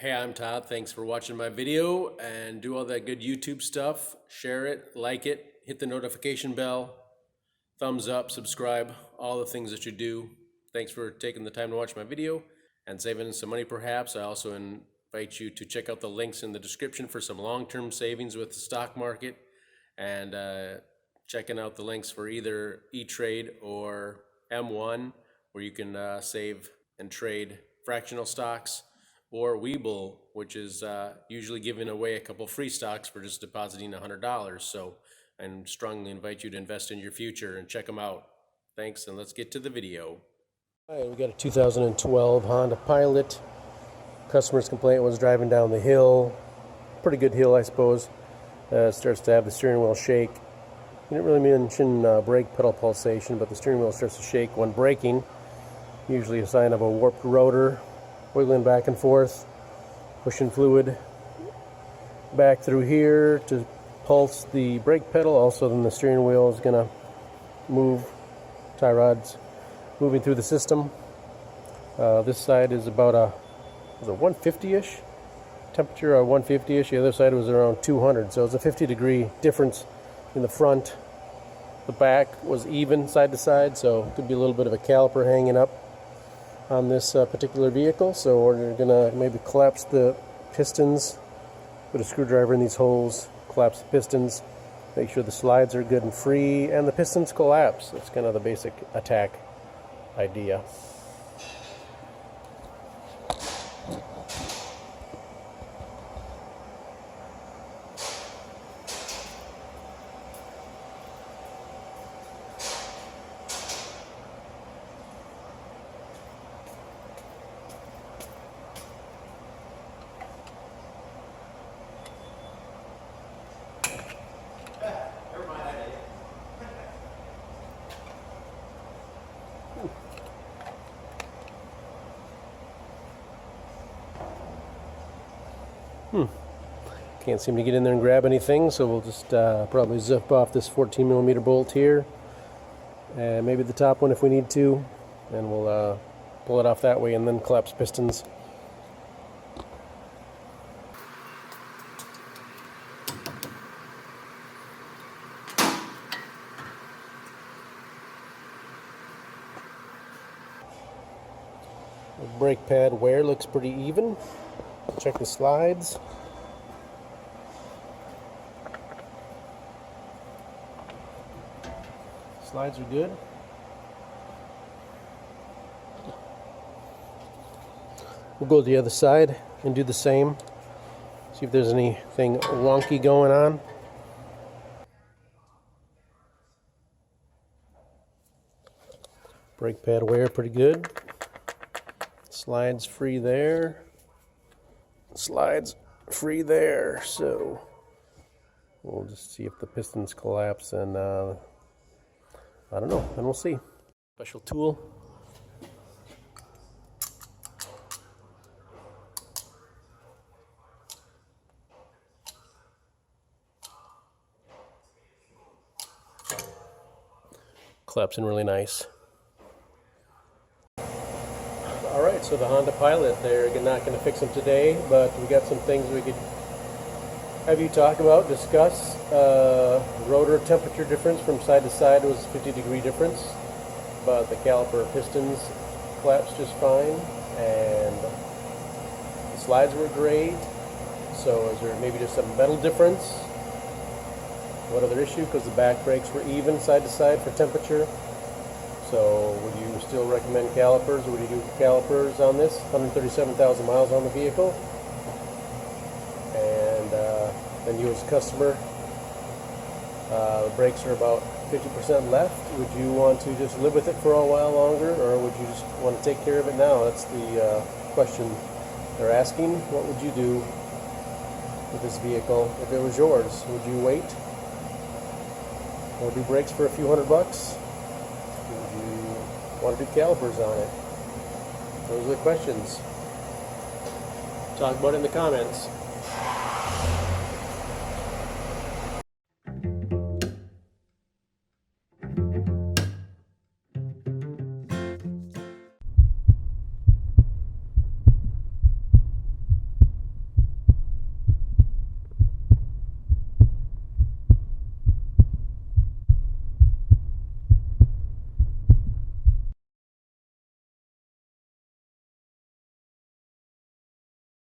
Hey, I'm Todd. Thanks for watching my video and do all that good YouTube stuff. Share it, like it, hit the notification bell, thumbs up, subscribe, all the things that you do. Thanks for taking the time to watch my video and saving some money perhaps. I also invite you to check out the links in the description for some long-term savings with the stock market and checking out the links for either E-Trade or M1 where you can save and trade fractional stocks, or Webull, which is usually giving away a couple free stocks for just depositing $100. So I strongly invite you to invest in your future and check them out. Thanks, and let's get to the video. All right, we got a 2012 Honda Pilot. Customer's complaint was driving down the hill. Pretty good hill, I suppose. Starts to have the steering wheel shake. You didn't really mention brake pedal pulsation, but the steering wheel starts to shake when braking. Usually a sign of a warped rotor, wiggling back and forth, pushing fluid back through here to pulse the brake pedal. Also, then the steering wheel is going to move, tie rods moving through the system. This side is about a 150-ish temperature, or 150-ish. The other side was around 200, so it's a 50-degree difference in the front. The back was even side to side, so it could be a little bit of a caliper hanging up on this particular vehicle. So we're gonna maybe collapse the pistons, put a screwdriver in these holes, collapse the pistons, make sure the slides are good and free, and the pistons collapse. That's kind of the basic attack idea. Can't seem to get in there and grab anything, so we'll just probably zip off this 14mm bolt here, and maybe the top one if we need to, and we'll pull it off that way and then collapse pistons. The brake pad wear looks pretty even. Check the slides. Slides are good. We'll go to the other side and do the same. See if there's anything wonky going on. Brake pad wear pretty good. Slides free there. Slides free there. So we'll just see if the pistons collapse, and I don't know, and we'll see. Special tool. Collapsing really nice. Alright, so the Honda Pilot, they're not going to fix them today, but we got some things we could have you talk about, discuss. Rotor temperature difference from side to side was 50-degree difference, but the caliper pistons collapsed just fine, and the slides were great. So is there maybe just a metal difference? What other issue? Because the back brakes were even side to side for temperature. So would you still recommend calipers, or would you do calipers on this? 137,000 miles on the vehicle. And you as a customer, the brakes are about 50% left. Would you want to just live with it for a while longer, or would you just want to take care of it now? That's the question they're asking. What would you do with this vehicle if it was yours? Would you wait or do brakes for a few $100? Would you want to do calipers on it? Those are the questions. Talk about it in the comments.